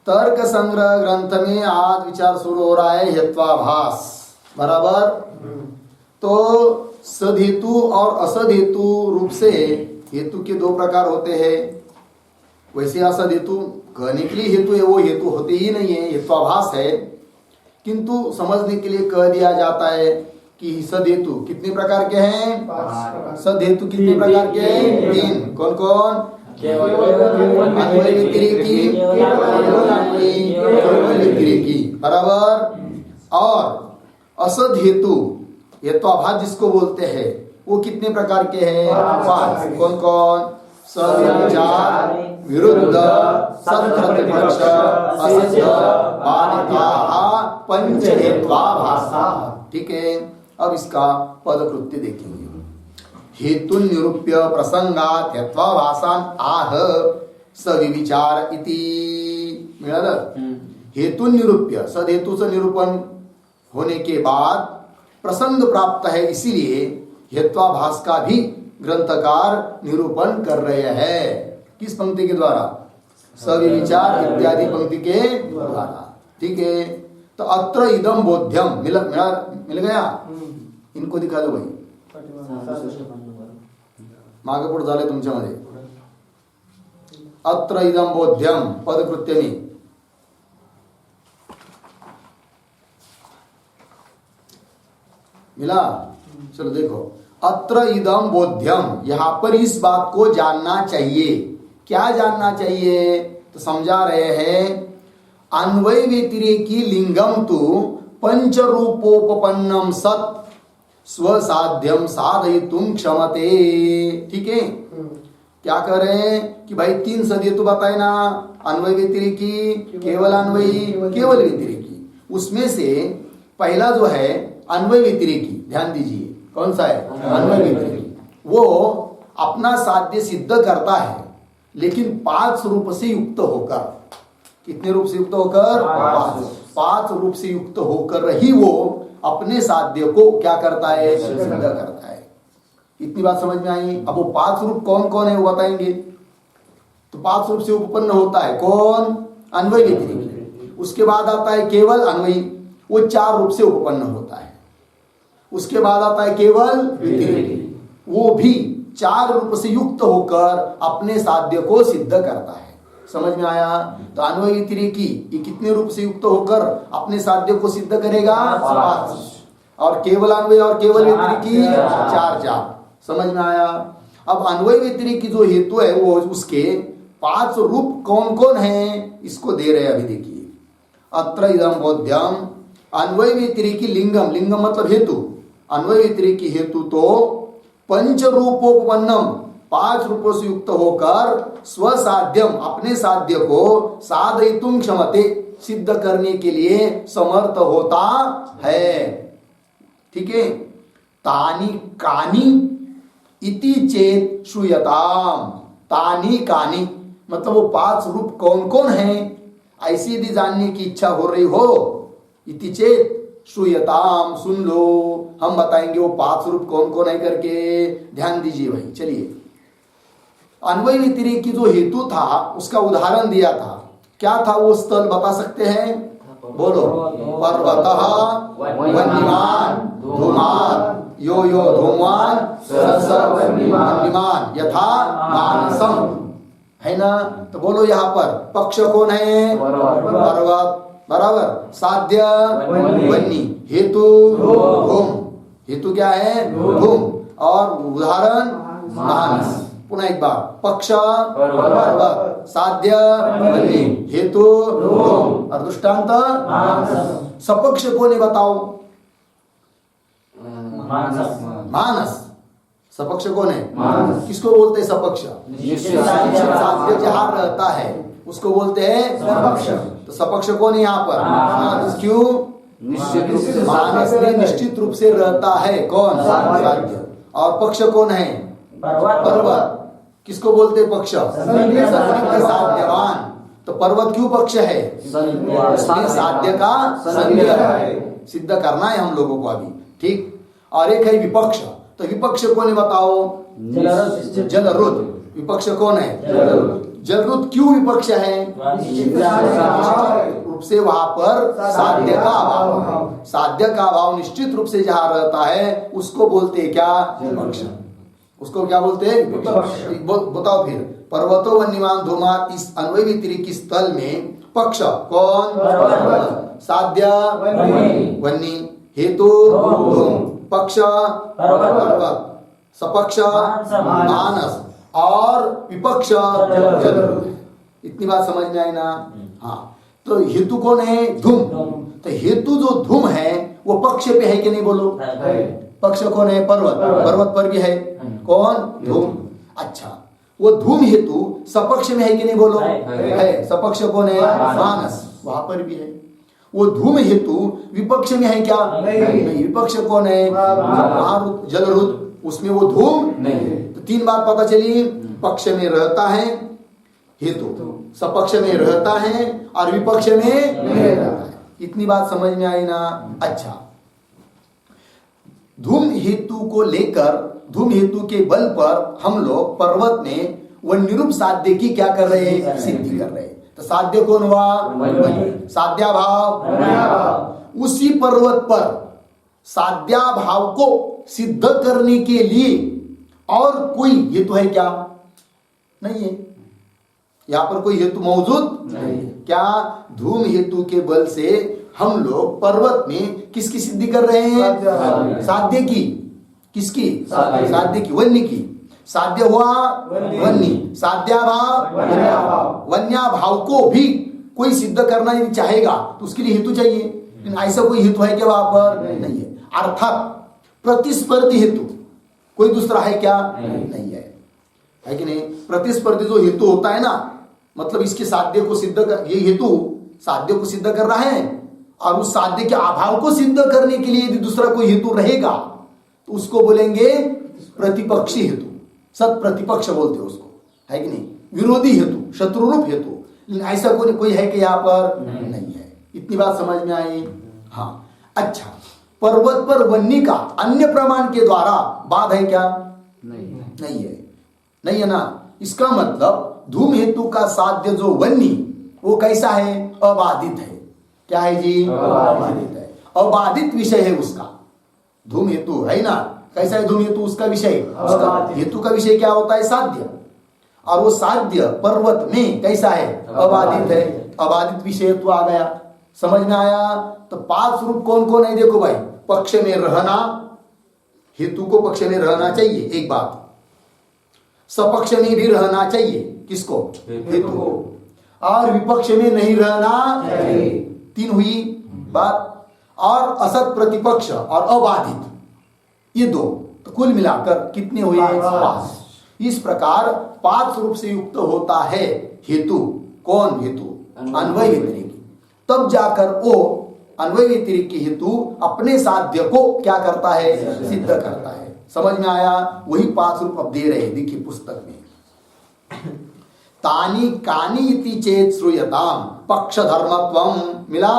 तर्क संग्रह ग्रंथ में आज विचार शुरू हो रहा है हेत्वाभास, बराबर। तो सदहेतु और असदहेतु रूप से हेतु के दो प्रकार होते हैं। वैसे असद हेतु कहने के लिए हेतु है, वो हेतु होते ही नहीं है, हेत्वाभास है। किंतु समझने के लिए कह दिया जाता है कि सदहेतु कितने प्रकार के हैं? सदहेतु कितने प्रकार के हैं? 3। कौन कौन? अन्वय व्यतिरेकी, केवल व्यतिरेकी, बराबर। और असद हेतु हेत्वाभास जिसको बोलते हैं वो कितने प्रकार के हैं? 5। कौन कौन? सविचार, विरुद्ध, सत्प्रतिपक्ष, असत्य, बाधिता, पंच हेत्वाभासा। ठीक है, अब इसका पदकृत्य देखेंगे। हेतु निरूप्य प्रसंगात हेत्वाभासान आह सविचार इति। मिळालं? हेतु निरूप्य, सदहेतुचं निरूपण होने के बाद प्रसंग प्राप्त है, इसीलिए हेत्वाभास का भी ग्रंथकार निरूपण कर रहे हैं। किस पंक्ति के द्वारा? सविचार इत्यादि पंक्ति के द्वारा। ठीक है, तो अत्र इदम बोध्यम मिल गया। इनको दिखा दो भाई, मागे पुढे झाले तुमच्यामध्ये। अत्र इदम बोध्यम पदकृत्य में मिला। चलो देखो, अत्र इदम बोध्यम, यहां पर इस बात को जानना चाहिए। क्या जानना चाहिए? तो समझा रहे हैं अन्वय व्यतिरेकी लिंगम तु पंच रूपोपन्नम सत स्वसाध्यम साधयितुम क्षमते। ठीक है, क्या कह रहे हैं कि भाई 3 सदहेतु बताए ना, अन्वय व्यतिरेकी, केवल अन्वयी, केवल व्यतिरेकी। उसमें से पहला जो है अन्वय व्यतिरेकी, ध्यान दीजिए कौन सा है? अन्वय व्यतिरेकी। वो अपना साध्य सिद्ध करता है, लेकिन 5 रूप से युक्त होकर। कितने रूप से युक्त होकर? 5 रूप से युक्त होकर ही वो अपने साध्य को क्या करता है? सिद्ध करता है। इतनी बात समझ में आई? अब वो 5 रूप कौन कौन है वो बताएंगे। तो 5 रूप से उपपन्न होता है कौन? अन्वय व्यतिरेकी। उसके बाद आता है केवल अन्वयी, वो 4 रूप से उपपन्न होता है। उसके बाद आता है केवल व्यतिरेकी, वो भी 4 रूप से युक्त होकर अपने साध्य को सिद्ध करता है। समझ में आया? तो अन्वय व्यतिरेकी ये कितने रूप से युक्त होकर अपने साध्य को सिद्ध करेगा? 5। और केवल अन्वय और केवल व्यतिरेकी 4। समझ में आया? अब अन्वय व्यतिरेकी जो हेतु है वो उसके 5 रूप कौन कौन है इसको दे रहे हैं। अभी देखिए, अत्र इदम बोध्यम अन्वय व्यतिरेकी लिंगम, लिंगम मतलब हेतु, अन्वय व्यतिरेकी हेतु तो पंच रूपोपन्नम 5 रूपों से युक्त होकर स्वसाध्यम अपने साध्य को साधयितुम क्षमते सिद्ध करने के लिए समर्थ होता है। ठीक है, तानी कानी इति चेत श्रूयताम। तानी कानी मतलब वो 5 रूप कौन कौन है, ऐसी यदि जानने की इच्छा हो रही हो, इति चेत श्रूयताम, सुन लो, हम बताएंगे वो 5 रूप कौन कौन है करके। ध्यान दीजिए भाई। चलिए, अन्वय व्यतिरेकी जो हेतु था उसका उदाहरण दिया था। क्या था वो स्थल बता सकते हैं? बोलो। पर्वतः वन्यमान धूमान यो यो धूमान वन्यमान यथा मानसम, है ना? तो बोलो यहाँ पर पक्ष कौन है? पर्वत, बराबर। साध्य वन्य, हेतु धूम, हेतु क्या है? धूम। और उदाहरण मानस। पुनः एक बार, पक्ष पर्वत, साध्य वन्य, हेतु धूम और दृष्टांत सपक्ष कौन है बताओ? मानस। सपक्ष कौन है? किसको बोलते हैं सपक्ष? साध्य जहां रहता है उसको बोलते हैं सपक्ष। तो सपक्ष कौन है यहाँ पर? मानस। क्यों? मानस में निश्चित रूप से रहता है कौन? साध्य। और पक्ष कौन है? पर्वत। किसको बोलते हैं पक्ष? साध्यवान। तो पर्वत क्यों पक्ष है? इसलिए साध्य का संज्ञा है, सिद्ध करना है हम लोगों को अभी। ठीक। और एक है विपक्ष। तो विपक्ष कौन है बताओ? जलरुद्र। विपक्ष कौन है? जलरुत क्यों विपक्ष है? रूप से वहां पर साध्य का अभाव, साध्य का अभाव निश्चित रूप से जहां रहता है उसको बोलते हैं क्या? विपक्ष। उसको क्या बोलते हैं? बताओ फिर। पर्वतो वन्यमान धूमात, इस अन्वय व्यतिरिक्त स्थल में पक्ष कौन? साध्य वन्नी, हेतु धूम, पक्ष पर्वत, सपक्ष मानस और विपक्ष जल। इतनी बात समझ में आई ना? हाँ। तो हेतु कौन है? धूम। तो हेतु जो धूम है वो पक्ष पे है कि नहीं? बोलो। पक्ष कौन है? पर्वत। पर्वत पर भी है कौन? धूम। अच्छा, वो धूम हेतु सपक्ष में है कि नहीं? बोलो। है। सपक्ष कौन है? मानस, वहां पर भी है। वो धूम हेतु विपक्ष में है क्या? नहीं। विपक्ष कौन है? महारुत, जलरुत, उसमें वो धूम नहीं। तो तीन बात पता चली, पक्ष में रहता है हेतु, सपक्ष में रहता है और विपक्ष में नहीं रहता है। इतनी बात समझ में आई ना? अच्छा, धूम हेतु को लेकर, धूम हेतु के बल पर हम लोग पर्वत में वह निरूप साध्य की क्या कर रहे हैं? सिद्धि कर रहे हैं। तो साध्य कौन हुआ? साध्याभाव। उसी पर्वत पर साध्याभाव को सिद्ध करने के लिए और कोई हेतु है क्या? नहीं है। यहां पर कोई हेतु मौजूद नहीं। क्या? धूम हेतु के बल से हम लोग पर्वत में किसकी सिद्धि कर रहे हैं? साध्य की। किसकी? साध्य की, वन्य की। साध्य हुआ वन्य, साध्याभाव वन्याभाव को भी कोई सिद्ध करना यदि चाहेगा तो उसके लिए हेतु चाहिए। लेकिन ऐसा कोई हेतु है क्या वहां पर? नहीं है। अर्थात प्रतिस्पर्धी हेतु कोई दूसरा है क्या? नहीं है कि नहीं? प्रतिस्पर्धी जो हेतु होता है ना, मतलब इसके साध्य को सिद्ध कर, ये हेतु साध्य को सिद्ध कर रहा है और उस साध्य के अभाव को सिद्ध करने के लिए यदि दूसरा कोई हेतु रहेगा तो उसको बोलेंगे प्रतिपक्षी हेतु। सत प्रतिपक्ष बोलते हैं उसको, है कि नहीं? विरोधी हेतु, शत्रुरूप हेतु। लेकिन ऐसा कोई है कि यहाँ पर? नहीं है। इतनी बात समझ में आई? हाँ। अच्छा, पर्वत पर वन्य का अन्य प्रमाण के द्वारा बाध है क्या? नहीं है। नहीं है ना? इसका मतलब धूम हेतु का साध्य जो वन्य वो कैसा है? अबाधित है। क्या है जी? अबाधित है। अबाधित विषय है उसका। धूम हेतु है ना? कैसा है धूम हेतु? उसका विषय, उसका हेतु का विषय क्या होता है? साध्य। और वो साध्य पर्वत में कैसा है? अबाधित है। अबाधित विषय तो आ गया, समझ में आया? तो पांच रूप कौन कौन है? देखो भाई, पक्ष में रहना, हेतु को पक्ष में रहना चाहिए, एक बात। सपक्ष में भी रहना चाहिए, किसको? हेतु को। और विपक्ष में नहीं रहना चाहिए, तीन हुई बात। और असत प्रतिपक्ष और अबाधित, ये दो। तो कुल मिलाकर कितने हुए? पांच। इस प्रकार पांच रूप से युक्त होता है हेतु। कौन हेतु? अन्वय व्यतिरिक्त। तब जाकर वो अन्वय व्यतिरिक्त की हेतु अपने साध्य को क्या करता है? सिद्ध करता है। समझ में आया? वही पांच रूप अब दे रहे हैं, देखिए पुस्तक में। तानी कानी इति चेत श्रूयताम पक्ष धर्मत्वम। मिला?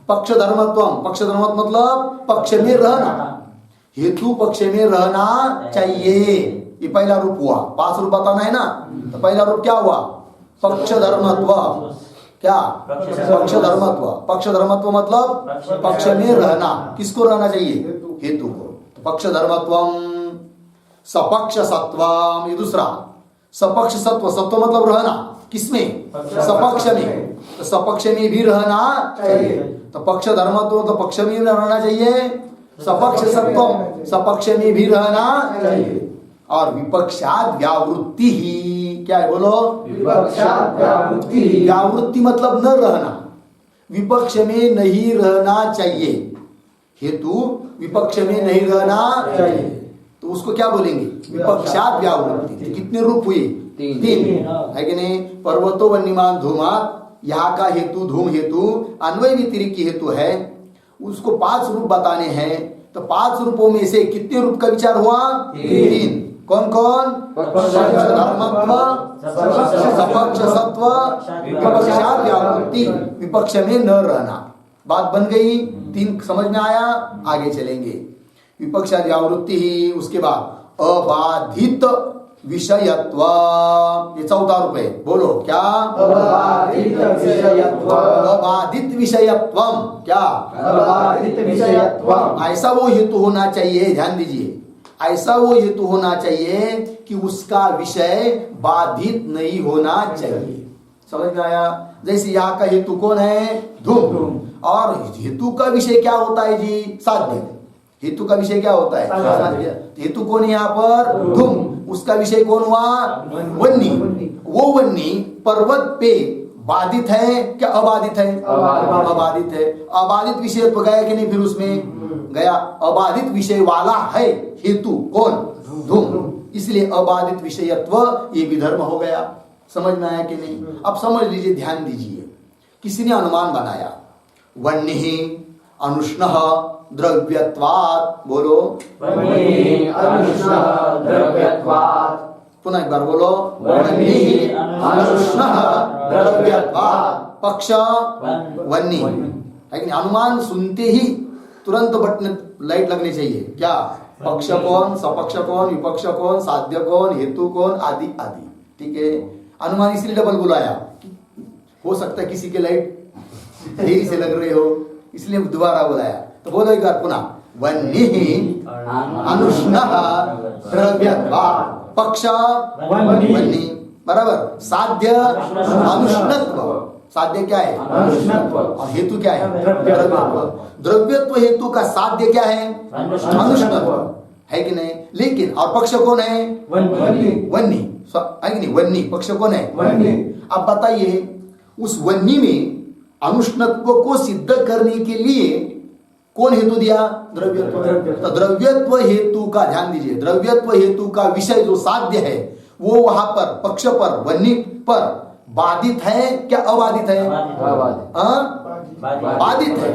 पक्ष धर्मत्वम। पक्ष धर्मत्व मतलब पक्ष में रहना, हेतु पक्ष में रहना चाहिए। ये पहला रूप हुआ। पांच रूप बताना है ना, तो पहला रूप क्या हुआ? पक्ष धर्मत्व। क्या? पक्ष धर्मत्व। पक्ष धर्मत्व मतलब पक्ष में रहना। किसको रहना चाहिए? हेतु को। तो पक्ष धर्मत्वम। सपक्ष सत्वम, ये दूसरा। सपक्ष सत्व, सत्व मतलब रहना, किसमें? सपक्ष में। तो सपक्ष में भी रहना चाहिए। तो पक्ष धर्मत्व तो पक्ष में रहना चाहिए। सपक्ष सत्वम, सपक्ष में भी रहना चाहिए। और विपक्षाद व्यावृत्ति ही, क्या है बोलो? विपक्षाद व्यावृत्ति। व्यावृत्ति मतलब न रहना, विपक्ष में नहीं रहना चाहिए। हेतु विपक्ष में नहीं रहना चाहिए, तो उसको क्या बोलेंगे? विपक्षाद व्यावृत्ति। कितने रूप हुए? तीन, है कि नहीं? पर्वतो वन्यमान धूमात, यहाँ का हेतु धूम हेतु अन्वय व्यतिरिक्त की हेतु है। उसको पांच रूप बताने हैं। तो पांच रूपों में से कितने रूप का विचार हुआ? तीन। कौन कौन? पक्ष धर्मत्व, सपक्ष सत्व, विपक्षाद व्यावृत्ति। विपक्ष में न रहना, बात बन गई। तीन समझ में आया? आगे चलेंगे। विपक्षाद व्यावृत्ति ही, उसके बाद अबाधित विषयत्व, ये चौथा रूप है, बोलो क्या? अबाधित विषयत्व। अबाधित विषयत्वम, क्या? अबाधित विषयत्व। ऐसा वो हेतु होना चाहिए, ध्यान दीजिए, ऐसा वो हेतु होना चाहिए कि उसका विषय बाधित नहीं होना चाहिए। समझ में आया? जैसे यहाँ का हेतु कौन है? धूम। और हेतु का विषय क्या होता है जी? साध्य। हेतु का विषय क्या होता है? साध्य। हेतु कौन है यहाँ पर? धूम। उसका विषय कौन हुआ? वन्नी। वो वन्नी पर्वत पे बाधित है क्या अबाधित है? अबाधित है। अबाधित विषय तो गया कि नहीं? फिर उसमें गया। अबाधित विषय वाला है हेतु कौन? धूम। इसलिए अबाधित विषयत्व ये विधर्म हो गया। समझ में आया कि नहीं? अब समझ लीजिए, ध्यान दीजिए। किसी ने अनुमान बनाया, वन्नी अनुष्णः द्रव्यत्वात्, बोलो वन्नी अनुष्णः द्रव्यत्वात्। पुनः एक बार बोलो, वन्नी अनुष्णः द्रव्यत्वात्। पक्ष वन्नी है कि नहीं? अनुमान सुनते ही तुरंत बटन लाइट लगनी चाहिए। क्या? पक्ष कौन, सपक्ष कौन, विपक्ष कौन, साध्य कौन, हेतु कौन, आदि आदि। ठीक है? अनुमान इसलिए डबल बुलाया, हो सकता है किसी के लाइट देरी से लग रहे हो, इसलिए दोबारा बुलाया। तो बोलो एक बार पुनः, वन्नी अनुष्णः द्रव्यत्वात्। पक्ष वन्नी बराबर, साध्य अनुष्णत्व। साध्य क्या है? अनुष्णत्व। और हेतु क्या है? द्रव्यत्व। द्रव्यत्व हेतु का साध्य क्या है? अनुष्णत्व, है कि नहीं? लेकिन और पक्ष कौन है? वन्नी, है कि नहीं? वन्नी पक्ष कौन है? वन्नी। अब बताइए, उस वन्नी में अनुष्णत्व को सिद्ध करने के लिए कौन हेतु दिया? द्रव्यत्व। तो द्रव्यत्व हेतु का, ध्यान दीजिए, द्रव्यत्व हेतु का विषय जो साध्य है वो वहां पर पक्ष पर, वन्नी पर बाधित है क्या अबाधित है? बाधित है।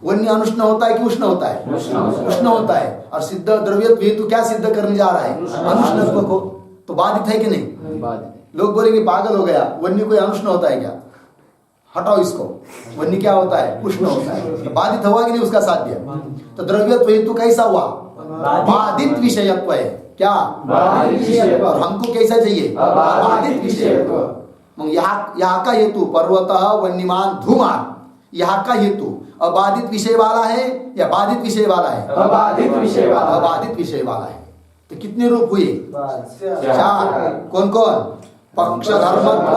वन्य अनुष्ण होता है कि उष्ण होता है? उष्ण होता है। और सिद्ध द्रव्यत्व हेतु क्या सिद्ध करने जा रहा है? अनुष्णत्व को। तो बाधित है कि नहीं? लोग बोलेंगे पागल हो गया, वन्य कोई अनुष्ण होता है क्या? हटाओ इसको, वन्य क्या होता है? उष्ण होता है। तो बाधित हुआ कि नहीं उसका साध्य? तो द्रव्यत्व हेतु कैसा हुआ? बाधित विषयत्व है। क्या? और हमको कैसा चाहिए? बाधित विषयत्व। यहाँ का हेतु पर्वतः वन्यमान धूमान, यहाँ का हेतु अबाधित विषय वाला है या बाधित विषय वाला है? अबाधित विषय वाला। अबाधित विषय वाला है। तो कितने रूप हुए? 4। कौन कौन? पक्ष धर्मत्व,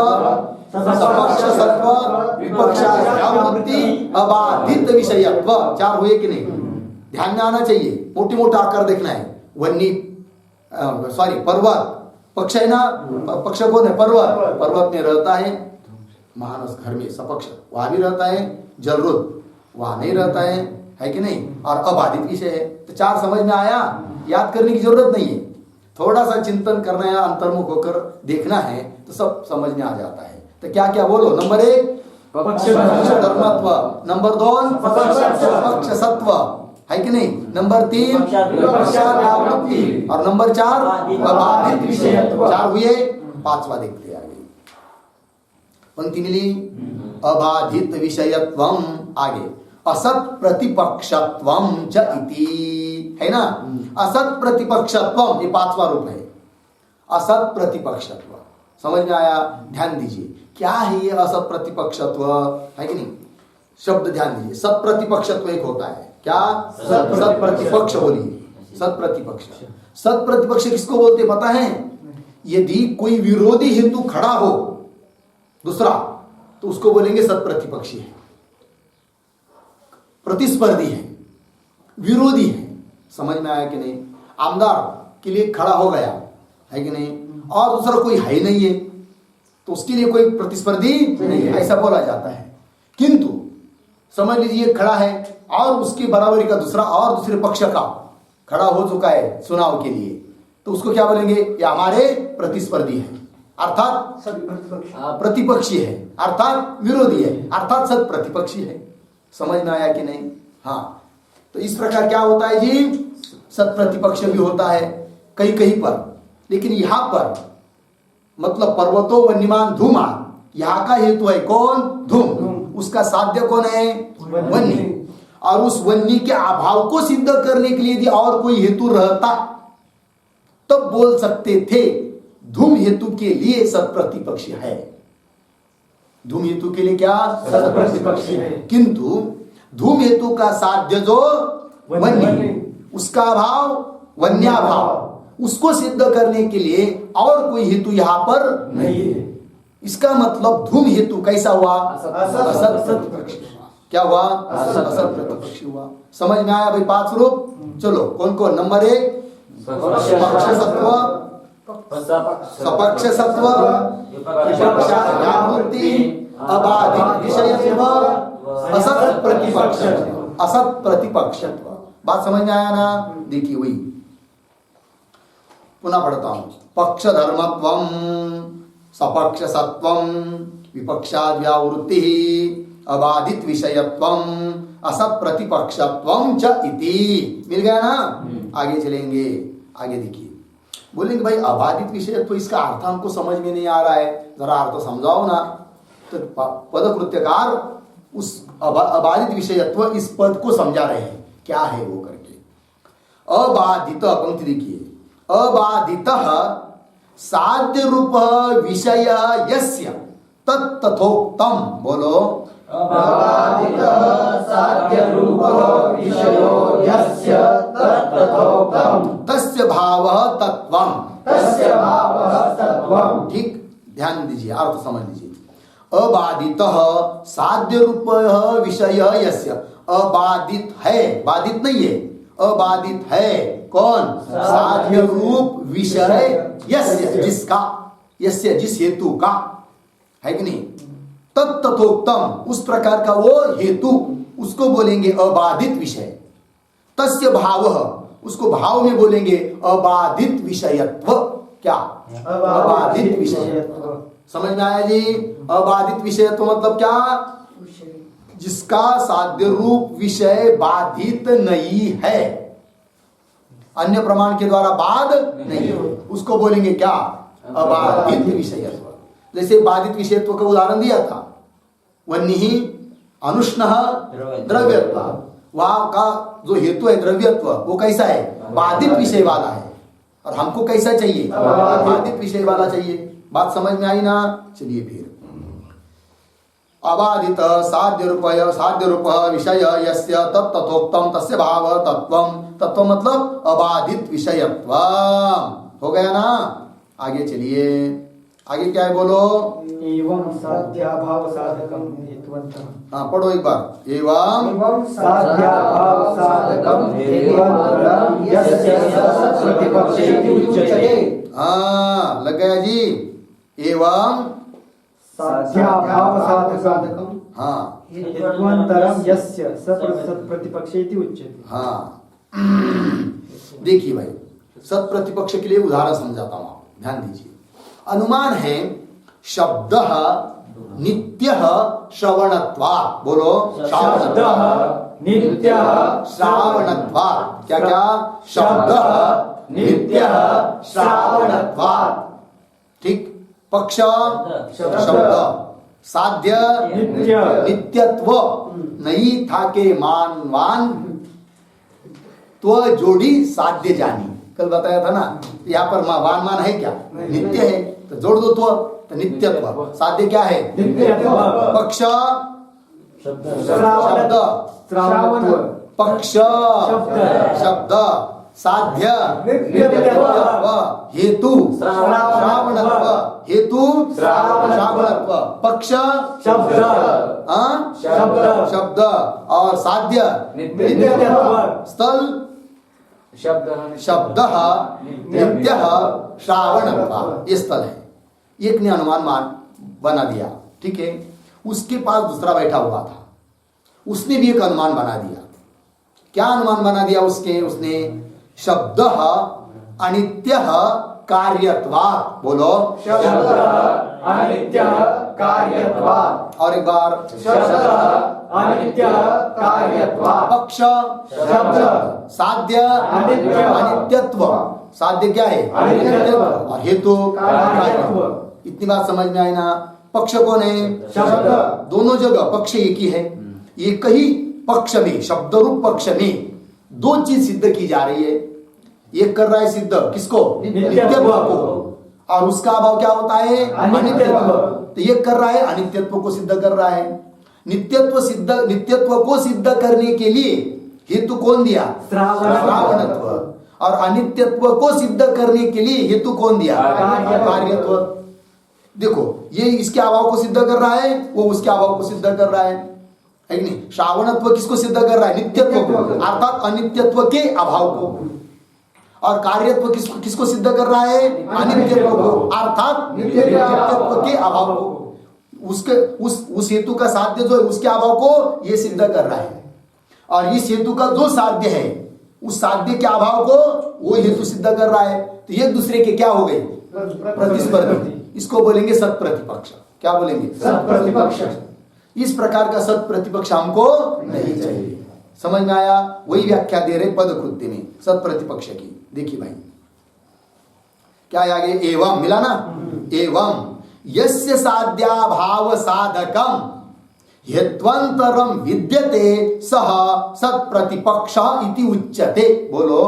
सपक्ष सत्व, विपक्षावृत्ति, अबाधित विषयत्व। 4 हुए कि नहीं? ध्यान में आना चाहिए, मोटी मोटा आकर देखना है। वन्नी पर्वत पक्ष है ना? पक्ष कौन है? पर्वत। पर्वत में रहता है मानस घर में, सपक्ष वहां भी रहता है, जलरुद्र वहां नहीं रहता है कि नहीं? और अबाधित विषय है। तो 4 समझ में आया? याद करने की जरूरत नहीं है, थोड़ा सा चिंतन करना है, अंतर्मुख होकर देखना है तो सब समझ में आ जाता है। तो क्या क्या बोलो? नंबर 1 पक्ष धर्मत्व, नंबर 2 पक्ष सत्व, है कि नहीं? नंबर 3 विपक्षावृत्ति, और नंबर 4 अबाधित विषयत्व। 4 हुए। 5वां देखते हैं आगे। पंक्ति मिली, अबाधित विषयत्वम। आगे असत प्रतिपक्षत्वम च इति, है ना? असत प्रतिपक्षत्वम, ये 5वां रूप है। असत प्रतिपक्षत्व समझ में आया? ध्यान दीजिए, क्या है ये असत प्रतिपक्षत्व, है कि नहीं? शब्द ध्यान दीजिए, सत प्रतिपक्षत्व एक होता है। क्या? सत प्रतिपक्ष बोलिए। सत प्रतिपक्ष। सत प्रतिपक्ष किसको बोलते पता है? यदि कोई विरोधी हेतु खड़ा हो दूसरा, तो उसको बोलेंगे सत प्रतिपक्षी है, प्रतिस्पर्धी है, विरोधी है। समझ में आया कि नहीं? आमदार के लिए खड़ा हो गया, है कि नहीं? और दूसरा कोई है नहीं है, तो उसके लिए कोई प्रतिस्पर्धी नहीं है, ऐसा बोला जाता है। किंतु समझ लीजिए खड़ा है और उसकी बराबरी का दूसरा और दूसरे पक्ष का खड़ा हो चुका है चुनाव के लिए, तो उसको क्या बोलेंगे? ये हमारे प्रतिस्पर्धी है, अर्थात प्रतिपक्षी है, अर्थात विरोधी है, अर्थात सत प्रतिपक्षी है। समझ में आया कि नहीं? हाँ, तो इस प्रकार क्या होता है जी? सत प्रतिपक्ष भी होता है कहीं कहीं पर, लेकिन यहां पर मतलब पर्वतो वन्यमान धूमान, यहाँ का हेतु है कौन? धूम। उसका साध्य कौन है? वन्य। और उस वन्य के अभाव को सिद्ध करने के लिए यदि और कोई हेतु रहता तब बोल सकते थे धूम हेतु के लिए सत्प्रतिपक्षी है। धूम हेतु के लिए क्या? सत्प्रतिपक्षी है। किंतु धूम हेतु का साध्य जो वन्य, उसका अभाव वन्याभाव, उसको सिद्ध करने के लिए और कोई हेतु यहां पर नहीं है। इसका मतलब धूम हेतु कैसा हुआ? असत प्रतिपक्षी। क्या हुआ? असत प्रतिपक्षी हुआ। समझ में आया भाई पांच रूप? चलो कौन कौन? नंबर 1 पक्ष सत्व, सपक्ष सत्व, विपक्षावृत्ति, अबाधित विषयत्व, असत प्रतिपक्ष, असत प्रतिपक्षत्व। बात समझ में आया ना? देखिए वही पुनः पढ़ता हूं। पक्ष धर्मत्वम, सपक्ष सत्वम, विपक्षाव्यावृत्ति, अबाधित विषयत्वम, असत प्रतिपक्षत्वम च इति। मिल गया ना? आगे चलेंगे। आगे देखिए, बोलेंगे भाई अबाधित विषयत्व, इसका अर्थ हमको समझ में नहीं आ रहा है, जरा अर्थ समझाओ ना। तो पदकृत्यकार उस अबाधित विषयत्व इस पद को समझा रहे हैं, क्या है वो करके। अबाधित, पंक्ति देखिए, अबाधित साध्य रूप विषय यस्य तत्तथोक्तम। बोलो, अबाधित साध्य रूप विषयो यस्य तत्तथोक्तम तस्य भावः तत्वम्, तस्य भावः तत्वम्। ठीक, ध्यान दीजिए, अर्थ समझ लीजिए। अबाधित साध्य रूप विषय यस्य, अबाधित है, बाधित नहीं है, अबाधित है कौन? साध्य रूप विषय यस्य, जिसका, यस्य जिस हेतु का, है कि नहीं? तत्तथोक्तम, उस प्रकार का वो हेतु, उसको बोलेंगे अबाधित विषय। तस्य भावः, उसको भाव में बोलेंगे अबाधित विषयत्व। क्या? अबाधित विषयत्व। समझ में आया जी? अबाधित विषयत्व मतलब क्या? जिसका साध्य रूप विषय बाधित नहीं है, अन्य प्रमाण के द्वारा बाध नहीं है, उसको बोलेंगे क्या? अबाधित विषयत्व। जैसे बाधित विषयत्व का उदाहरण दिया था, वन्य अनुष्ण द्रव्यत्व, वहां का जो हेतु है द्रव्यत्व, वो कैसा है? बाधित विषय वाला है। और हमको कैसा चाहिए? बाधित विषय वाला चाहिए। बात समझ में आई ना? चलिए फिर, अबाधित साध्य रूप विषय यस्य तत्तथोक्तम तस्य भाव तत्वम। तत्व मतलब अबाधित विषयत्व। हो गया ना? आगे चलिए, आगे क्या है बोलो? एवं साध्याभाव साधकम हेतुवन्तः। हाँ पढ़ो एक बार। एवं साध्याभाव साधकम हेतुवन्तः यस्य प्रतिपक्षे उच्यते। हाँ लग गया जी। एवं साध्याभाव साधकम हाँ हेतुवन्तरं यस्य प्रतिपक्षे उच्यते। हाँ देखिए भाई, सत प्रतिपक्ष के लिए उदाहरण समझाता हूं, आप ध्यान दीजिए। अनुमान है शब्द नित्य श्रवणत्वात्। बोलो, शब्द नित्य श्रावणत्वात्। क्या क्या? शब्द नित्य श्रावणत्वात्। ठीक। पक्ष शब्द, साध्य नित्य नित्यत्व, नहीं था के मानवान तो जोड़ी साध्य जानी। कल बताया था ना, यहाँ पर वान मान है क्या? नित्य है, तो जोड़ दो तो नित्यत्व। साध्य क्या है? नित्यत्व। पक्ष शब्द, श्रावणत्व। पक्ष शब्द, शब्द, साध्य नित्यत्व। हेतु श्रावणत्व, हेतु श्रावणत्व, पक्ष शब्द, शब्द और साध्य नित्यत्व। स्थल शब्द नित्य श्रावणत्व, ये स्थल है। एक ने अनुमान बना दिया, ठीक है। उसके पास दूसरा बैठा हुआ था, उसने भी एक अनुमान बना दिया। क्या अनुमान बना दिया उसने? शब्द अनित्य कार्यत्वात्। बोलो, शब्द अनित्य कार्यत्वात्। और एक बार, शब्द अनित्य कार्यत्वात्। पक्ष शब्द साध्य अनित्यत्व। साध्य क्या है? अनित्यत्व। और हेतु कार्यत्व। इतनी बात समझ में आई ना? पक्ष कौन है? शब्द। दोनों जगह पक्ष एक ही है। एक ही पक्ष में, शब्द रूप पक्ष में दो चीज सिद्ध की जा रही है। एक कर रहा है सिद्ध किसको? नित्यत्व को। और उसका अभाव क्या होता है? अनित्यत्व। तो ये कर रहा है अनित्यत्व को सिद्ध कर रहा है। नित्यत्व को सिद्ध करने के लिए हेतु कौन दिया? श्रावणत्व। और अनित्यत्व को सिद्ध करने के लिए हेतु कौन दिया? कार्यत्व। देखो ये इसके अभाव को सिद्ध कर रहा है, वो उसके अभाव को सिद्ध कर रहा है कि नहीं? श्रावणत्व किसको सिद्ध कर रहा है? नित्यत्व को, अर्थात अनित्यत्व के अभाव को। और कार्यत्व किसको सिद्ध कर रहा है? अनित्यत्व को, अर्थात नित्यत्व के अभाव को। उसके उस हेतु का साध्य जो है उसके अभाव को ये सिद्ध कर रहा है, और इस हेतु का जो साध्य है उस साध्य के अभाव को वो हेतु सिद्ध कर रहा है। तो ये दूसरे के क्या हो गए? प्रतिस्पर्धी। इसको बोलेंगे सत प्रतिपक्ष। क्या बोलेंगे? सत प्रतिपक्ष। इस प्रकार का सत प्रतिपक्ष हमको नहीं चाहिए। समझ में आया? वही व्याख्या दे रहे पद कृत्य में सत प्रतिपक्ष की। देखिए भाई क्या है आगे? एवं मिला ना? एवं यस्य साध्याभाव साधकम हेत्वंतरम विद्यते सह सत प्रतिपक्ष इति उच्यते। बोलो।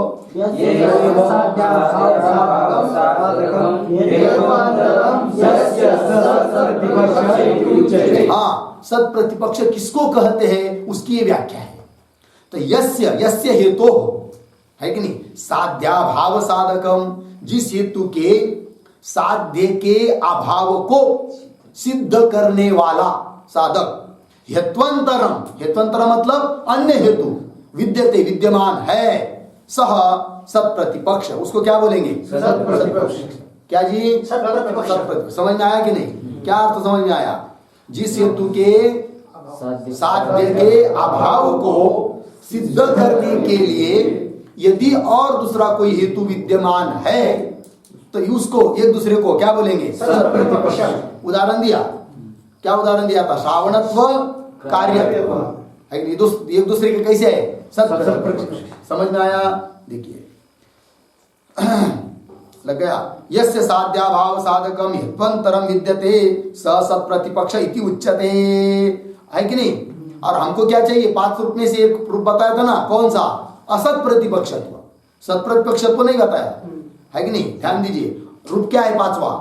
हाँ, सत प्रतिपक्ष किसको कहते हैं उसकी व्याख्या है। तो यस्य हेतु है कि नहीं? साध्याभाव साधकम, जिस हेतु के साध्य के अभाव को सिद्ध करने वाला साधक। हेत्वंतर मतलब अन्य हेतु, विद्यते विद्यमान है, सह सत प्रतिपक्ष, उसको क्या बोलेंगे? सत प्रतिपक्ष। क्या जी? सत प्रतिपक्ष। समझ में आया कि नहीं? क्या अर्थ समझ में आया? जिस हेतु के साध्य के अभाव को सिद्ध करने के लिए यदि और दूसरा कोई हेतु विद्यमान है तो उसको एक दूसरे को क्या बोलेंगे? सत प्रतिपक्ष। उदाहरण दिया, क्या उदाहरण दिया था? श्रावणत्व, कार्यत्व है कि नहीं? एक दूसरे के कैसे है? सत प्रतिपक्ष। समझ में आया? देखिए लग गया। यस्य साध्याभाव साधकम हेत्वंतरम विद्यते स सत प्रतिपक्ष इति उच्यते, है कि नहीं? और हमको क्या चाहिए? 5 रूप में से एक रूप बताया था ना, कौन सा? असत प्रतिपक्षत्व। सत प्रतिपक्षत्व नहीं बताया, है कि नहीं? ध्यान दीजिए, रूप क्या है 5वां?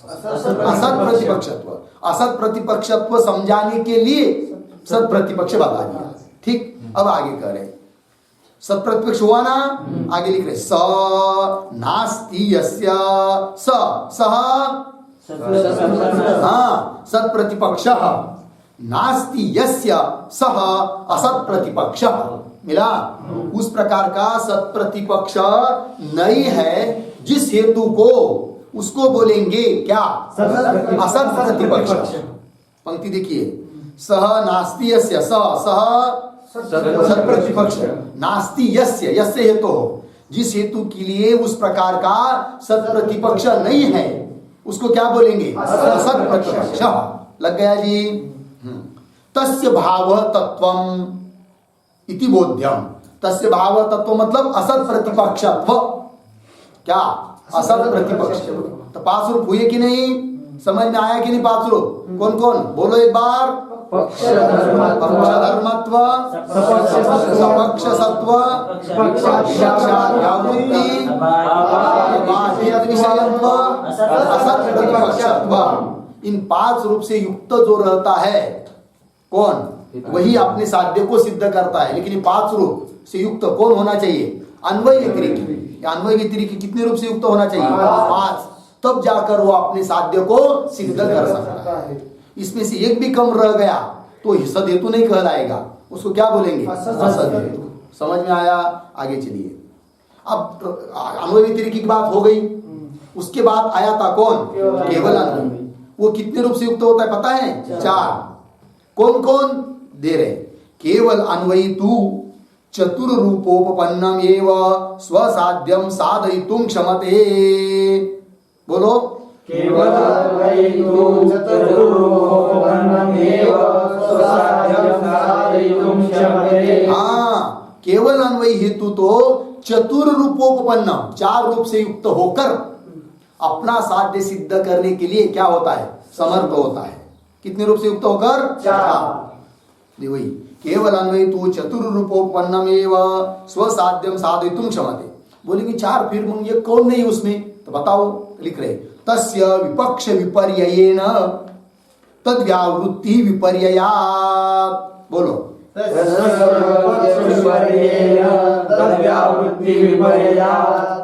असत प्रतिपक्षत्व। असत प्रतिपक्षत्व समझाने के लिए सत प्रतिपक्ष बता दिया। ठीक, अब आगे कह रहे सत प्रतिपक्ष हुआ ना? आगे लिख रहे स नास्ति यस्य सह सत प्रतिपक्ष नास्ति यस्य सह असत पक्ष मिला। उस प्रकार का सत प्रतिपक्ष नहीं है जिस हेतु को उसको बोलेंगे क्या? असत प्रतिपक्ष। पंक्ति देखिए, सह नास्ति यस्य सह सत प्रतिपक्ष नास्ति यस्य, यस्य हेतु हो जिस हेतु के लिए उस प्रकार का सत प्रतिपक्ष नहीं है उसको क्या बोलेंगे? असत प्रतिपक्ष। लग गया जी? तस्य भाव तत्वम इति बोध्यम। तस्य भाव तत्व मतलब असत प्रतिपक्षत्व। क्या? असत प्रतिपक्ष। तो 5 रूप हुए कि नहीं? समझ में आया कि नहीं? 5 रूप कौन कौन? बोलो एक बार। पक्ष धर्मत्व, सपक्ष सत्व, विषयत्व, असत प्रतिपक्षत्व। इन 5 रूप से युक्त जो रहता है कौन? वही अपने साध्य को सिद्ध करता है। लेकिन 5 रूप से युक्त कौन होना चाहिए? अन्वय व्यतिरिक्त। अन्वय व्यतिरिक्त कितने रूप से युक्त होना चाहिए? 5। तब जाकर वो अपने साध्य को सिद्ध कर सकता है। इसमें से एक भी कम रह गया तो सद हेतु नहीं कहलाएगा, उसको क्या बोलेंगे? असद हेतु। समझ में आया? आगे चलिए। अब अन्वय व्यतिरिक्त की बात हो गई, उसके बाद आया था कौन? केवल अन्वय। वो कितने रूप से युक्त होता है पता है? 4। कौन कौन दे रहे? केवल अन्वयी तू चतुर्रूपोपन्नम एव स्वसाध्यम साधयितुं क्षमते। बोलो। केवल अन्वयितु चतुर्रूपोपन्नम एव स्वसाध्यम साधयितुं क्षमते। हाँ, केवल अन्वयी हेतु तो चतुर्रूपोपन्नम 4 रूप से युक्त होकर अपना साध्य सिद्ध करने के लिए क्या होता है? समर्थ होता है। कितने रूप से युक्त होकर? 4। वही केवल अन्वयी तू चतुर्रूपोपन्नम एव स्वसाध्यम साधयितुं क्षमते। बोलेंगे 4, फिर ये कौन नहीं उसमें? तो बताओ। लिख रहे तस्य विपक्ष विपर्ययेन तद व्यावृत्ति विपर्ययात्। बोलो।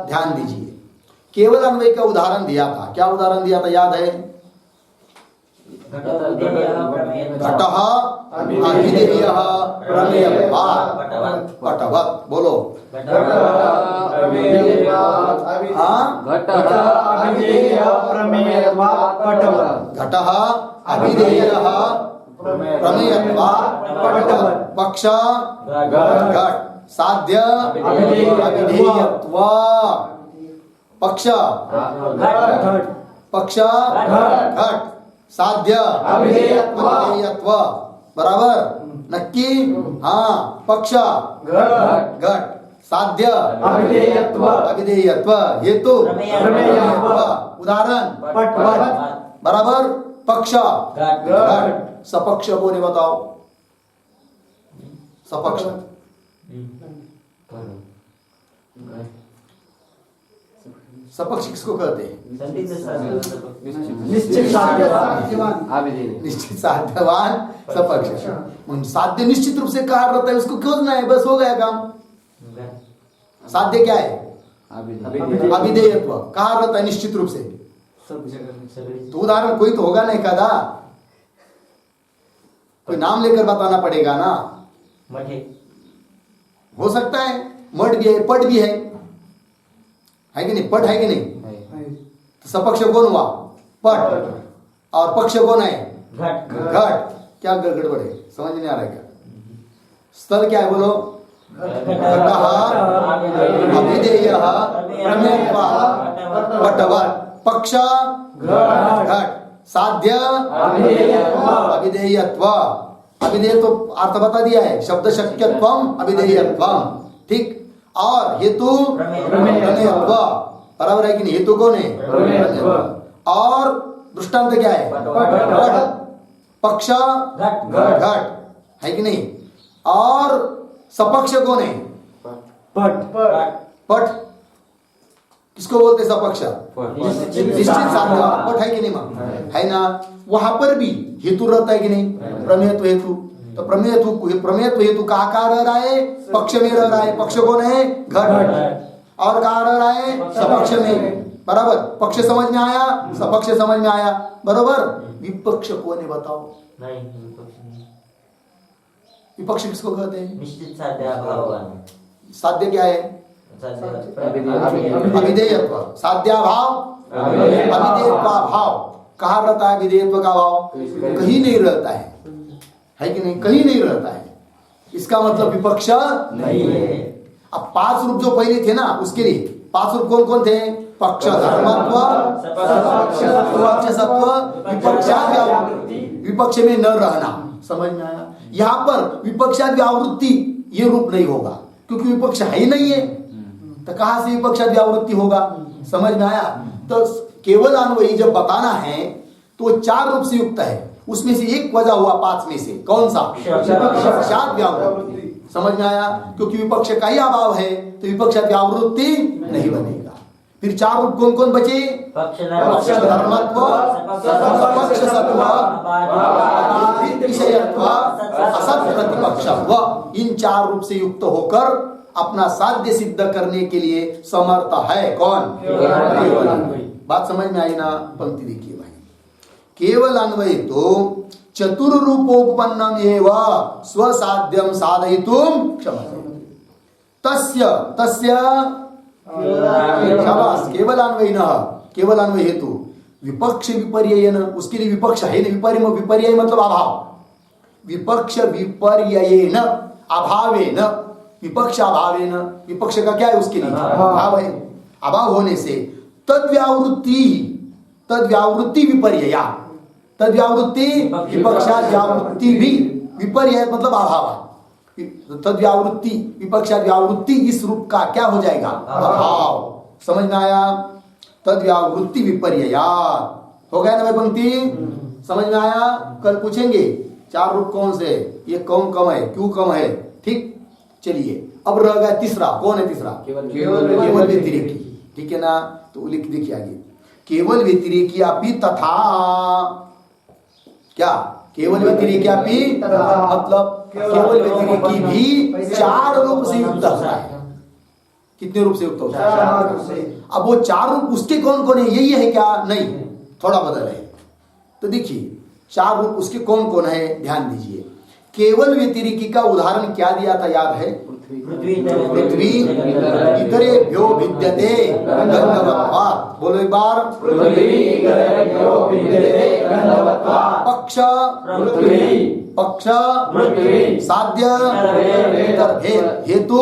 ध्यान दीजिए, केवल अन्वय का उदाहरण दिया था। क्या उदाहरण दिया था, याद है? घटः अभिधेयः प्रमेयत्वात् पटवत्। बोलो। हाँ, घटः अभिधेयः प्रमेयत्वात् पटवत्। पक्ष घट, साध्य अभिधेयत्व। पक्ष घट, साध्य अभिधेयत्व। बराबर, नक्की? हाँ, पक्ष घट, साध्य अभिधेयत्व, हेतु प्रमेयत्व। उदाहरण बराबर, पक्ष घट। सपक्ष बोले बताओ, सपक्ष सपक्ष किसको कहते हैं? निश्चित साध्यवान सपक्ष। साध्य निश्चित रूप से कहा रहता है, उसको खोजना है, बस हो गया काम। साध्य क्या है? अभिधेयत्व। कहा रहता है निश्चित रूप से। तो उदाहरण कोई तो होगा नहीं कदा, कोई नाम लेकर बताना पड़ेगा ना। हो सकता है मठ भी है, पट भी है कि नहीं? पट है कि नहीं? तो सपक्ष कौन हुआ? पट। और पक्ष कौन है? घट। क्या गड़बड़ है, समझ नहीं आ रहा है क्या? स्थल क्या है बोलो? घटः अभिधेयः प्रमेयत्वात् पटवत्। पक्ष घट, साध्य अभिधेयत्व। अभिधेय तो अर्थ बता दिया है, शब्द शक्यत्वम अभिधेयत्वम, ठीक। और हेतु प्रमेयत्व। बराबर है कि नहीं? हेतु कौन है? और दृष्टांत क्या है? पक्ष घट, है कि नहीं? और सपक्ष कौन है? पट। किसको बोलते सपक्ष? निश्चित साध्य पट, है कि नहीं? है ना? वहां पर भी हेतु रहता है कि नहीं? प्रमेयत्व हेतु। तो प्रमेयत्व हेतु कहाँ रह रहा है? पक्ष में रह रहा है। पक्ष कौन है? घट। और कहाँ रह रहा है? सपक्ष में। बराबर, पक्ष समझ में आया, सपक्ष समझ में आया। बराबर। विपक्ष कौन है बताओ? विपक्ष किसको कहते हैं? निश्चित साध्य अभाव। साध्य क्या है? अभिधेयत्व। साध्याभाव, अभिधेयत्वाभाव। कहाँ रहता है अभिधेयत्व का भाव? कहीं नहीं रहता है कि नहीं? कहीं नहीं रहता है। इसका मतलब विपक्ष नहीं है। अब 5 रूप जो पहले थे ना, उसके लिए 5 रूप कौन कौन थे? पक्ष धर्मत्व, पक्ष सत्व, विपक्ष में न रहना। समझ में आया? यहाँ पर विपक्षाद व्यावृत्ति ये रूप नहीं होगा, क्योंकि विपक्ष है ही नहीं है। तो कहां से विपक्षाद व्यावृत्ति होगा? समझ में आया? तो केवल अन्वयी जब बताना है तो 4 रूप से युक्त है, उसमें से एक वजह हुआ 5 में से। कौन सा? विपक्षाद व्यावृत्ति। समझ में आया? क्योंकि विपक्ष का ही अभाव है तो विपक्षाद व्यावृत्ति नहीं बनेगा। फिर 4 रूप कौन कौन बचे? पक्ष धर्मत्व, पक्ष सत्व, विषयत्व, असत प्रतिपक्षत्व। इन 4 रूप से युक्त होकर अपना साध्य सिद्ध करने के लिए समर्थ है। कौन? बात समझ में आई ना? पंक्ति देखिए भाई। केवल अन्वय तो चतुर्रूपोपन्नम एवं स्वसाध्यम साधयितुम क्षमते। तस्य शाबाश। केवल अन्वय न, केवल अन्वय हेतु विपक्ष विपर्ययन। उसके लिए विपक्ष है ना? विपर्यय मतलब अभाव। विपक्ष विपर्ययेन अभावेन, विपक्ष अभावेन। विपक्ष का क्या है? उसके लिए अभाव है। अभाव होने से तद्व्यावृत्ति विपर्यया। तद्व्यावृत्ति विपक्षाद व्यावृत्ति भी, विपर्यय मतलब अभाव। तद्व्यावृत्ति विपक्षाद व्यावृत्ति, इस रूप का क्या हो जाएगा? अभाव। समझ में आया? तद्व्यावृत्ति विपर्यया। हो गया ना भाई पंक्ति? समझ में आया? कल पूछेंगे 4 रूप कौन से, ये कौन कम है, क्यों कम है, ठीक। चलिए अब रह गया तीसरा। कौन है तीसरा? केवल व्यतिरेकी। ठीक है ना? तो लिख देखिए आगे। केवल व्यतिरेकी तथा, क्या केवल व्यतिरेकी मतलब केवल व्यतिरेकी भी 4 रूप से युक्त होता है। कितने रूप से युक्त होता है? 4 रूप से। अब वो 4 रूप उसके कौन कौन है, यही है क्या? नहीं, थोड़ा बदल है। तो देखिए 4 रूप उसके कौन कौन है, ध्यान दीजिए। केवल व्यतिरेकी का उदाहरण क्या दिया था, याद है? पृथ्वी इतरेभ्यो विद्यते गंधवत्वात्। बोलो एक बार। पक्ष पक्ष साध्य इतरभेद हेतु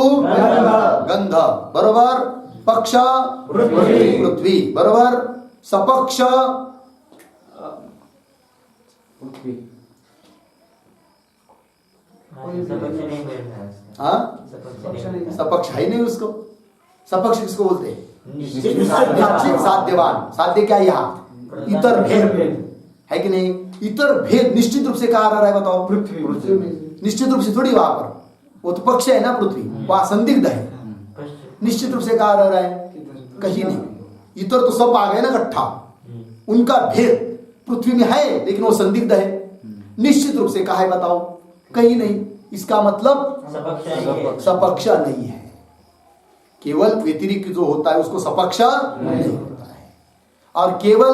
गंध, बरोबर। पक्ष पृथ्वी, बरोबर। सपक्ष हाँ, सपक्ष है नहीं उसको। सपक्ष किसको बोलते हैं? निश्चित साध्यवान। साध्य क्या है यहाँ? इतर भेद है कि नहीं? इतर भेद निश्चित रूप से कहाँ रह रहा है, बताओ? पृथ्वी। निश्चित रूप से थोड़ी वहां पर, वो तो पक्ष है ना पृथ्वी, वहां संदिग्ध है। निश्चित रूप से कहाँ रह रहा है? कहीं नहीं। इतर तो सब आ गए ना इकट्ठा, उनका भेद पृथ्वी में है लेकिन वो संदिग्ध है। निश्चित रूप से कहा है, बताओ? कहीं नहीं। इसका मतलब सपक्ष नहीं है। केवल व्यतिरिक्त जो होता है उसको सपक्ष नहीं होता है, और केवल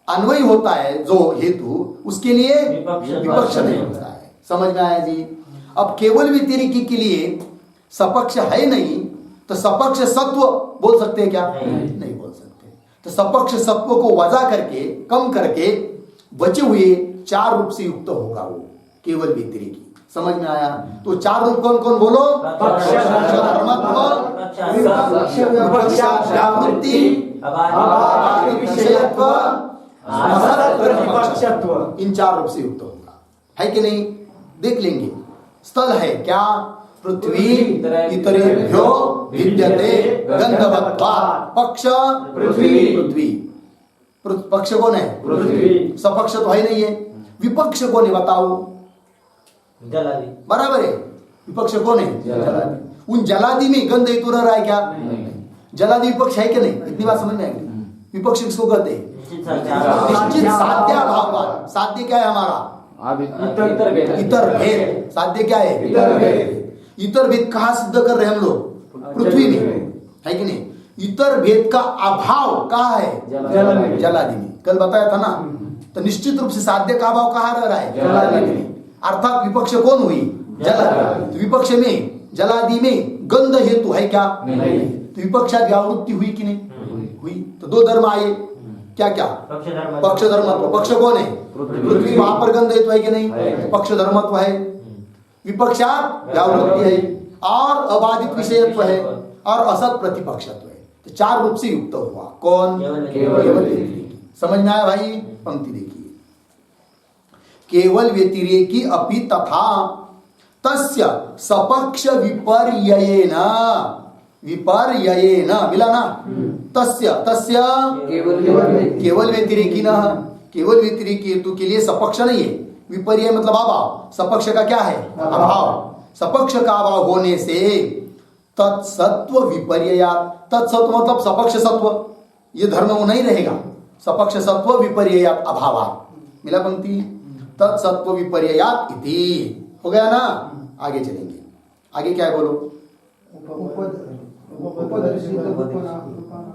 अन्वयी होता है जो हेतु, उसके लिए विपक्ष नहीं होता है। समझ में आया जी? अब केवल व्यतिरिक्त के लिए सपक्ष है नहीं, तो सपक्ष सत्व बोल सकते हैं क्या? नहीं बोल सकते। तो सपक्ष सत्व को वजा करके, कम करके बचे हुए 4 रूप से युक्त होगा वो केवल व्यतिरेकी। समझ में आया? तो 4 रूप कौन कौन बोलो? धर्मत्व, विपक्षावृत्ति, विषयत्व, प्रतिपक्षत्व। इन 4 रूप से युक्त होगा, है कि नहीं? देख लेंगे। स्थल है क्या? पृथ्वी इतरेभ्यो विद्यते गंधवत्वात्। पक्ष पृथ्वी। पक्ष कौन है? पृथ्वी। सपक्ष तो है नहीं है। विपक्ष कौन है, बताओ? जलादि। बराबर है। विपक्ष कौन है? जलादि। उन जलादि में गंध हेतु रह रहा है क्या? जलादि विपक्ष है कि नहीं? इतनी बात समझ में आएगी। विपक्ष किसको कहते हैं? निश्चित साध्याभाव। साध्य क्या है हमारा? इतर भेद। साध्य क्या है? इतर भेद। इतर भेद कहाँ सिद्ध कर रहे हैं हम लोग? पृथ्वी में, है कि नहीं? इतर भेद का अभाव कहाँ है? जलादि में। कल बताया था ना। तो निश्चित रूप से साध्य का अभाव कहाँ रह रहा है? जलादि में। अर्थात विपक्ष कौन हुई? जलादि। विपक्ष में, जलादि में गंध हेतु है क्या? नहीं। तो विपक्षा व्यावृत्ति हुई कि नहीं? हुई। तो 2 धर्म आए, क्या क्या? पक्ष धर्मत्व। पक्ष कौन है? पृथ्वी। वहां पर गंध हेतु है कि नहीं? पक्ष धर्मत्व है। विपक्षात व्यावृत्ति है, और अबाधित विषयत्व है, और असत प्रतिपक्षत्व है। तो 4 रूप से युक्त हुआ कौन? केवल व्यतिरेकी। समझ में आया भाई? पंक्ति देखिए। केवल व्यतिरेकी अपि तथा तस्य सपक्ष विपर्ययेन। विपर्ययेन मिला ना? तस्य केवल व्यतिरेकी न। केवल व्यतिरेकी हेतु के लिए सपक्ष नहीं है। विपर्यय मतलब अभाव। सपक्ष का क्या है? अभाव। सपक्ष का अभाव होने से तत्सत्व विपर्ययात्। तत्सत्व मतलब सपक्ष सत्व, ये धर्म वो नहीं रहेगा। सपक्ष सत्व विपर्ययात् अभावात्। मिला पंक्ति? तत्सत्व विपर्ययात् इति। हो गया ना? आगे चलेंगे। आगे क्या है बोलो?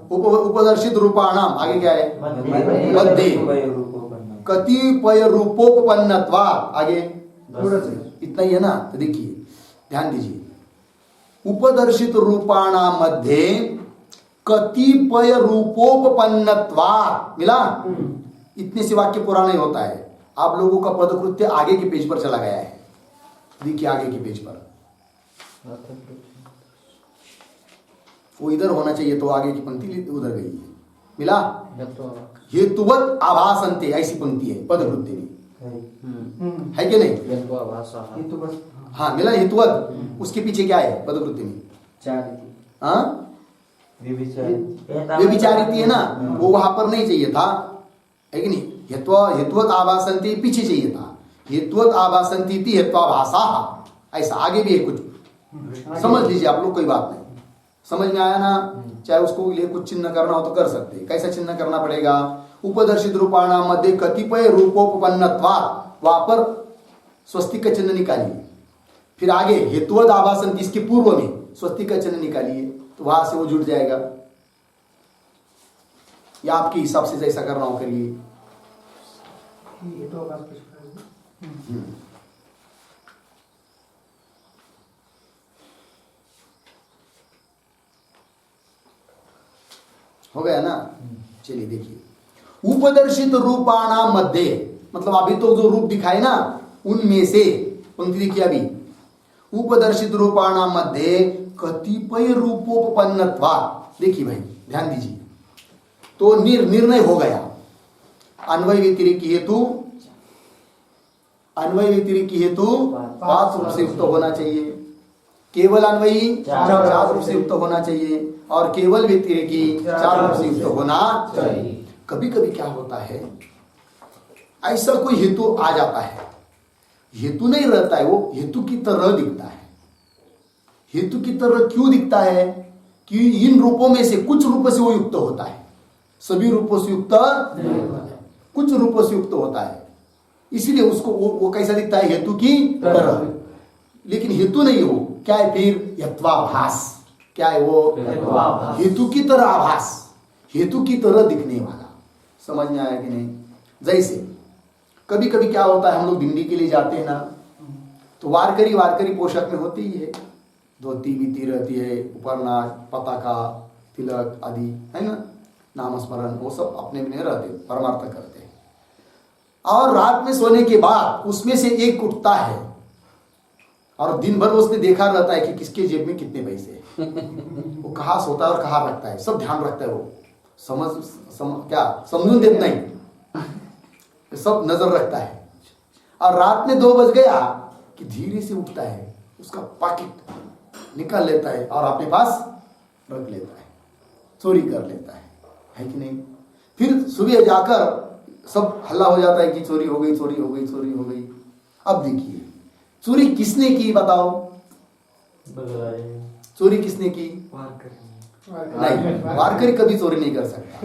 उपदर्शित रूपाणाम। आगे क्या है? मध्य कतिपय रूपोपन्नत्वात्। आगे इतना ही है ना? तो देखिए, ध्यान दीजिए। उपदर्शित रूपाणाम मध्ये कतिपय रूपोपन्नत्वात्। मिला? इतने से वाक्य पूरा नहीं होता है। आप लोगों का पदकृत्य आगे के पेज पर चला गया है। देखिए आगे के पेज पर, वो इधर होना चाहिए, तो आगे की पंक्ति उधर गई है। मिला? हेतुवत आभासन्ते, ऐसी पंक्ति है पदकृत्य में, है कि नहीं? हाँ मिला? हेतुवत। उसके पीछे क्या है पदकृत्य में? हाँ व्यभिचारिती है ना, वो वहां पर नहीं चाहिए था, है कि नहीं? हेतुवत आभासन्ते पीछे चाहिए था। हेतुवत आभासन्ति हेत्वाभासा, ऐसा आगे भी है कुछ। समझ लीजिए आप लोग, कोई बात नहीं, समझ में आया ना? चाहे उसको लिए कुछ चिन्ह करना हो तो कर सकते। कैसा चिन्ह करना पड़ेगा? उपदर्शित रूपाणाम मध्ये कतिपय रूपोपन्नत्वात्, वहां पर स्वस्तिक का चिन्ह निकालिए। फिर आगे हेतुवद आभासन, इसके पूर्व में स्वस्तिक का चिन्ह निकालिए, तो वहां से वो जुड़ जाएगा। या आपके हिसाब से जैसा करना हो करिए। ये तो बात कुछ करेंगे। हो गया ना? चलिए देखिए, उपदर्शित रूपाणाम मध्ये, मतलब अभी तो जो रूप दिखाए ना उनमें से, पंक्ति देखिए अभी, उपदर्शित रूपाणाम मध्ये कतिपय रूपोपन्नत्वात्। देखिए भाई ध्यान दीजिए, तो निर्णय हो गया। अन्वय व्यतिरेकी हेतु, अन्वय व्यतिरेकी हेतु 5 रूप से युक्त होना चाहिए। केवल अन्वयी 4 रूप से युक्त होना चाहिए, और केवल व्यतिरेकी 4 रूप से युक्त होना चाहिए। कभी कभी क्या होता है, ऐसा कोई हेतु आ जाता है, हेतु नहीं रहता है, वो हेतु की तरह दिखता है। हेतु की तरह क्यों दिखता है? कि इन रूपों में से कुछ रूपों से वो युक्त होता है, सभी रूपों से युक्त नहीं होता है, कुछ रूपों से युक्त होता है, इसीलिए उसको वो कैसा दिखता है? हेतु की तरह। लेकिन हेतु नहीं हो, क्या है फिर? यत्वाभास। क्या है वो? हेतु की तरह आभास, हेतु की तरह दिखने वाला। समझ में आया कि नहीं? जैसे कभी कभी क्या होता है, हम लोग दिंडी के लिए जाते हैं ना, तो वारकरी वारकरी पोशाक में होती ही है, धोती बीती रहती है, उपरनाश, पताका, तिलक आदि, है ना, नामस्मरण, वो सब अपने में रहते, परमार्थ करते हैं। और रात में सोने के बाद उसमें से एक उठता है, और दिन भर उसने देखा रहता है कि किसके जेब में कितने पैसे हैं, वो कहाँ सोता है और कहाँ रखता है, सब ध्यान रखता है। वो क्या समझून देता नहीं, सब नजर रखता है। और रात में 2 बज गया कि धीरे से उठता है, उसका पॉकेट निकाल लेता है और अपने पास रख लेता है, चोरी कर लेता है कि नहीं? फिर सुबह जाकर सब हल्ला हो जाता है कि चोरी हो गई, चोरी हो गई, चोरी हो गई। अब देखिए चोरी किसने की, बताओ? चोरी किसने की? नहीं, वारकरी कभी चोरी नहीं कर सकता।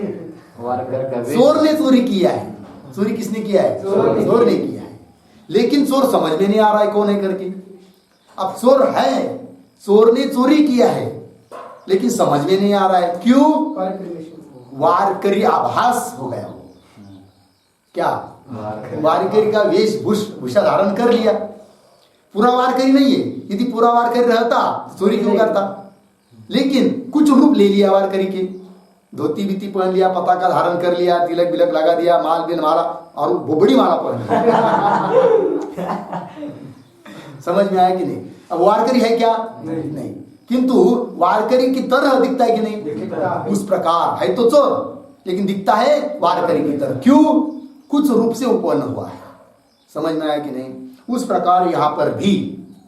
चोर ने चोरी किया है। चोरी किसने किया है? चोर ने किया है। लेकिन चोर समझ में नहीं आ रहा है कौन है करके। अब चोर है, चोर ने चोरी किया है, लेकिन समझ में नहीं आ रहा है। क्यों? वारकरी आभास हो गया। क्या? वारकरी का वेशभूषा धारण कर लिया। पूरा वारकरी नहीं है। यदि पूरा वारकरी रहता तो चोरी क्यों करता? लेकिन कुछ रूप ले लिया वारकरी के, धोती बीती पहन लिया, पताका धारण कर लिया, तिलक बिलक लगा दिया, माल बिल माला, और वो बड़ी माला पहन लिया। समझ में आया कि नहीं? अब वारकरी है क्या? नहीं। किंतु वारकरी की तरह दिखता है कि नहीं? उस प्रकार है तो चोर, लेकिन दिखता है वारकरी की तरह। क्यों? कुछ रूप से उत्पन्न हुआ है। समझ में आया कि नहीं? उस प्रकार यहां पर भी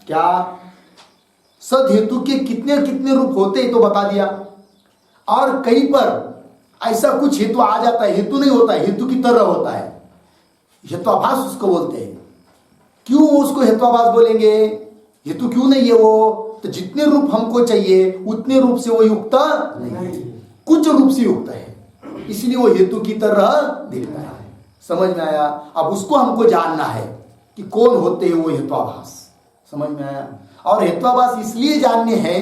क्या सद हेतु के कितने कितने रूप होते तो बता दिया। और कहीं पर ऐसा कुछ हेतु आ जाता है, हेतु नहीं होता है, हेतु की तरह होता है, हेत्वाभास उसको बोलते हैं। क्यों उसको हेत्वाभास बोलेंगे? हेतु क्यों नहीं है वो? तो जितने रूप हमको चाहिए उतने रूप से वो युक्त नहीं, कुछ रूप से युक्त है, इसलिए वो हेतु की तरह दिखता है। समझ में आया? अब उसको हमको जानना है कि कौन होते हैं वो हेत्वाभास। समझ में आया? और हेत्वाभास इसलिए जानने हैं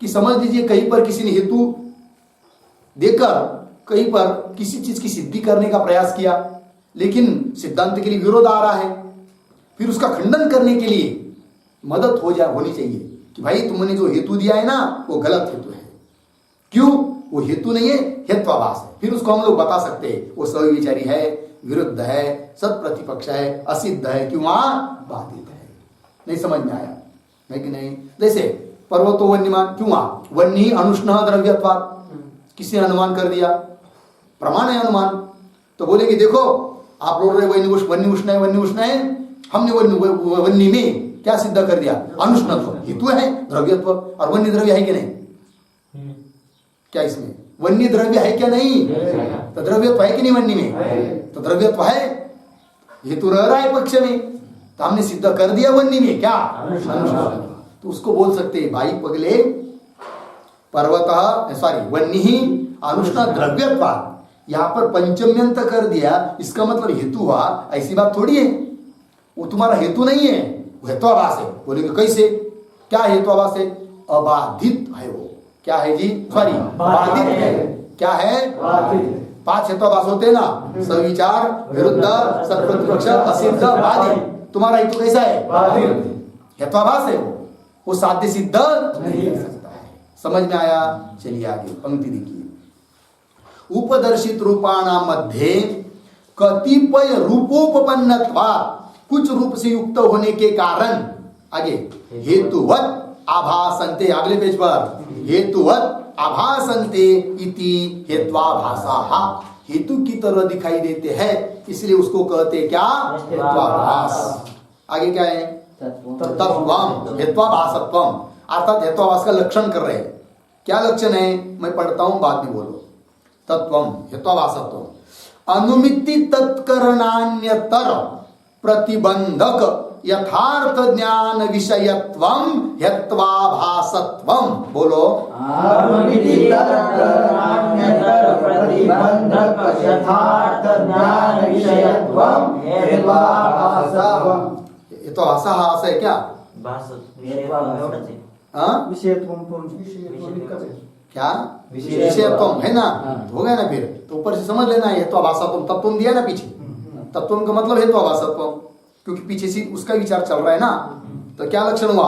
कि समझ लीजिए कहीं पर किसी ने हेतु देकर कहीं पर किसी चीज की सिद्धि करने का प्रयास किया, लेकिन सिद्धांत के लिए विरोध आ रहा है, फिर उसका खंडन करने के लिए मदद होनी चाहिए कि भाई तुमने जो हेतु दिया है ना वो गलत हेतु है। क्यों? वो हेतु नहीं है, हेत्वाभास है। फिर उसको हम लोग बता सकते हैं वो सविचारी है, विरुद्ध है, सत प्रतिपक्ष है, असिद्ध है, कि वहां बाधित है। नहीं समझ में आया है कि नहीं? जैसे पर्वतो वन्यमान, क्यों वन्य अनुष्ण द्रव्यत्वात्, किसी ने अनुमान कर दिया, प्रमाण है अनुमान, तो बोलेंगे देखो आप लोग वन्य उष्ण है, हमने वन्य में क्या सिद्ध कर दिया? अनुष्णत्व, हेतु है, द्रव्यत्व। और वन्य द्रव्य है कि नहीं? क्या इसमें वन्य द्रव्य है क्या? नहीं। तो द्रव्यत्व है कि नहीं वन्य में? तो द्रव्यत्व है, हेतु रह रहा है पक्ष में, तो हमने सिद्ध कर दिया वन्य में क्या? अनुष्णत्व। तो उसको बोल सकते हैं भाई पगले, पर्वतः सॉरी वन्य अनुष्ण द्रव्यत्वात्, यहाँ पर पंचम्यंत कर दिया, इसका मतलब हेतु हुआ, ऐसी बात थोड़ी है। वो तुम्हारा हेतु नहीं है, वो हेत्वाभास है। बोलेंगे कैसे, क्या हेत्वाभास है? अबाधित है वो। क्या है जी? सॉरी बाधित है। क्या है? 5 हेत्वाभास होते हैं ना, सविचार, विरुद्ध, सत्प्रतिपक्ष, असिद्ध, बाधित। तुम्हारा हेतु कैसा है? हेत्वाभास है वो साध्य सिद्ध नहीं कर सकता है। समझ में आया? चलिए आगे पंक्ति देखिए। उपदर्शित रूपाणां मध्ये कतिपय रूपोपपन्नत्वात्, कुछ रूप से युक्त होने के कारण, आगे हेतुवत् आभासन्ते, अगले पेज पर हेतुवत् आभासन्ते इति हेत्वाभासाः, हेतु की तरह दिखाई देते हैं, इसलिए उसको कहते क्या? हेत्वाभास। आगे क्या है? तत्वम हेत्वाभासत्वम, अर्थात हेत्वाभास का लक्षण कर रहे हैं। क्या लक्षण है? मैं पढ़ता हूं, बाद में बोलो। तत्वम हेत्वाभासत्वम अनुमिति तत्करणान्यतर प्रतिबंधक यथार्थ ज्ञान विषयत्वम हेत्वाभासत्वम। बोलो। अनुमिति तत्करणान्यतर प्रतिबंधक यथार्थ ज्ञान विषयत्वम हेत्वाभासत्वम। हेत्वाभासः असं है क्या? क्या विषयत्वम है ना? हो गया ना? फिर तो ऊपर से समझ लेना है हेत्वाभासत्वम, तत्वम दिया ना पीछे, तत्वम का मतलब हेत्वाभासत्वम, क्योंकि पीछे से उसका विचार चल रहा है ना। तो क्या लक्षण हुआ?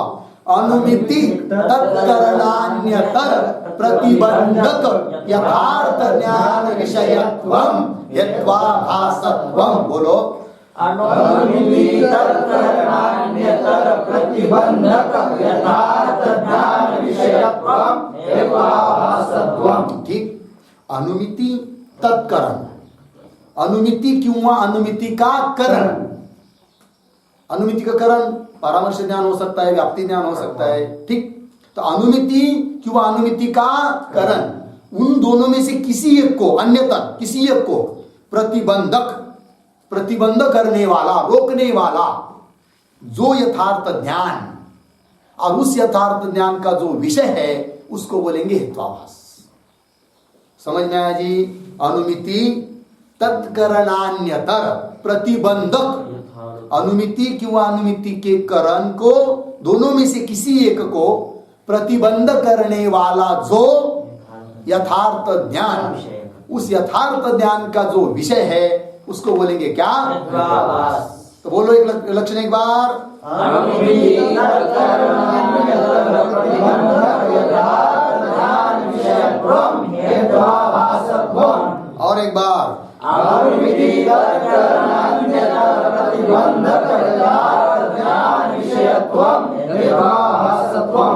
अनुमिति तत्करणान्यतर प्रतिबंधक यथार्थ ज्ञान विषयत्वम हेत्वाभासत्वम। बोलो। अनुमिति तत्करणान्यतर प्रतिबंधक यथार्थ ज्ञान विषयत्वम हेत्वाभासत्वम। ठीक। अनुमिति तत्करण, अनुमिति किंवा अनुमिति का करण। अनुमिति का करण परामर्श ज्ञान हो सकता है, व्याप्ति ज्ञान हो सकता है। ठीक। तो अनुमिति किंवा अनुमिति का करण, उन दोनों में से किसी एक को, अन्यथा किसी एक को प्रतिबंधक, प्रतिबंध करने वाला, रोकने वाला जो यथार्थ ज्ञान, और उस यथार्थ ज्ञान का जो विषय है उसको बोलेंगे हेत्वाभास। समझ में आया जी? अनुमिति तत्करणान्यतर प्रतिबंधक, अनुमिति किंवा अनुमिति के करण को, दोनों में से किसी एक को प्रतिबंध करने वाला जो यथार्थ ज्ञान, उस यथार्थ ज्ञान का जो विषय है उसको बोलेंगे क्या? तो बोलो एक लक्षण एक बार। और एक बार।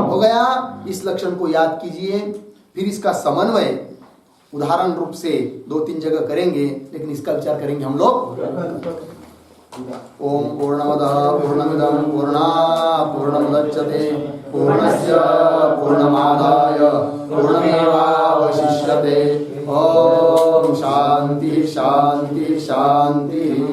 हो गया। इस लक्षण को याद कीजिए, फिर इसका समन्वय उदाहरण रूप से 2-3 जगह करेंगे, लेकिन इसका विचार करेंगे हम लोग। ओम पूर्णमदः पूर्णमिदं पूर्णात् पूर्णमुदच्यते पूर्णस्य पूर्णमादाय पूर्णमेवावशिष्यते। ओम शांति शांति शांति।